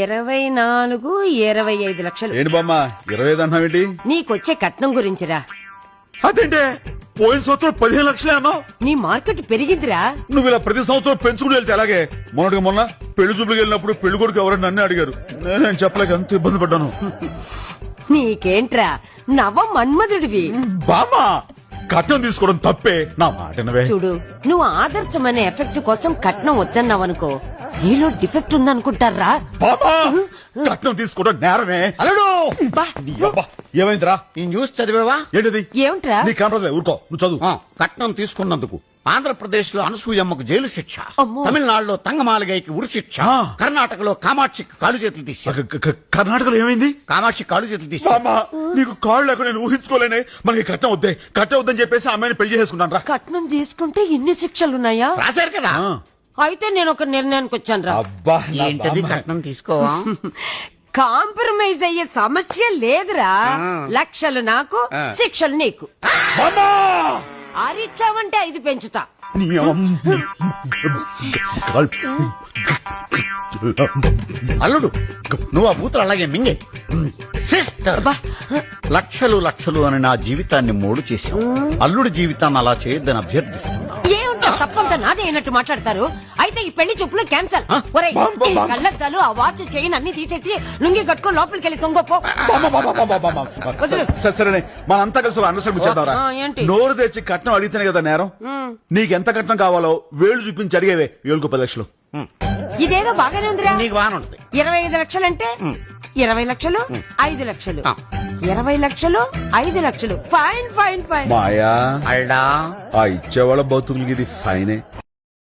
24, 25 లక్షలు. ఏంటి బామ్మ 25 అన్నావేంటి? నీకొచ్చే కట్నం గురించిరా. అదేంటే పోయిన సంవత్సరం 15 లక్షలే అన్నావు. నీ మార్కెట్ పెరిగిందిరా. నువ్వు ఇలా ప్రతి సంవత్సరం పెంచుకుని వెళ్తే అలాగే. మొన్న పెళ్లి చూపులకు వెళ్ళినప్పుడు పెళ్లి కొడుకు ఎవరైనా నన్ను అడిగారు. నేను చెప్పలేక ఎంత ఇబ్బంది పడ్డాను. నీకేంట్రా నవ మన్మధుడివి. బామ్మ కట్నం తీసుకోవడం తప్పే, నా మాట చూడు, నువ్వు ఆదర్శమనే ఎఫెక్ట్ కోసం కట్నం వద్దన్నావనుకో, నీలో డిఫెక్ట్ ఉందనుకుంటారా. కట్నం తీసుకోవడం నేరమే. అల్లుడు ఏమైందిరా? ఈ న్యూస్ చదివేవా? ఏంటిది? ఏమిట్రా? నీ కనపడలే, ఊరుకో, నువ్వు చదువు. కట్నం తీసుకున్నందుకు ఆంధ్రప్రదేశ్ లో అనసూయమ్మకు జైలు శిక్ష, అమ్మో. తమిళనాడులో తంగమాలిగైకి ఉరి శిక్ష, కర్ణాటకలో కామాక్షికి కాలు చేతులు తీశారు. కర్ణాటకలో ఏమైంది? కామాక్షి కాలు చేతులు తీశారు. నీకు కాళ్ళు లేకుండా నేను ఊహించుకోలేనే. మనకి కట్నం వద్దని చెప్పేసి అమ్మాయిని పెళ్లి చేసుకున్నాను రా. కట్నం తీసుకుంటే ఇన్ని శిక్షలున్నాయా? రాశారు కదా. అయితే నేను ఒక నిర్ణయానికి వచ్చాను రా. అబ్బా ఏంటది? కట్నం తీసుకోవా? కాంప్రమైజ్ అయ్యే సమస్య లేదురా. లక్షలు నాకు, శిక్షలు నీకు. ఆరిచ్చావంటే 5 పెంచుతా. అల్లుడు నువ్వు ఆ బూతులు అలాగే మింగే. సిస్టర్ లక్షలు లక్షలు అని నా జీవితాన్ని మోడు చేశావు. అల్లుడి జీవితాన్ని అలా చేయొద్దని అభ్యర్థిస్తున్నా. ఏముంటా తప్పంతా నాదే అయినట్టు మాట్లాడతారు. అయితే ఈ పెళ్లి చూపులు క్యాన్సల్. కళ్ళద్దాలు, ఆ వాచ్ చైన్ అన్ని తీసేసి లుంగి కట్టుకుని లోపలికి వెళ్ళి తొంగపో. సరే మనంతా కలిసి అండర్స్టాండ్ చేద్దాం. నోరు తెచ్చి కట్నం అడిగితేనే కదా నేరం. నీకెంత కట్నం కావాలో వేలు చూపించి అడిగేవే. 10 లక్షలు. ఇదేదో బాగానే ఉందిరా. నీకు బాగానే ఉంటుంది. 25 లక్షలంటే 20 లక్షలు, 5 లక్షలు, 20 లక్షలు, 5 లక్షలు. Fine fine fine. మాయా అల్డా ఆ ఇచ్చేవాళ్ళ బతుకులకి ఇది ఫైనే.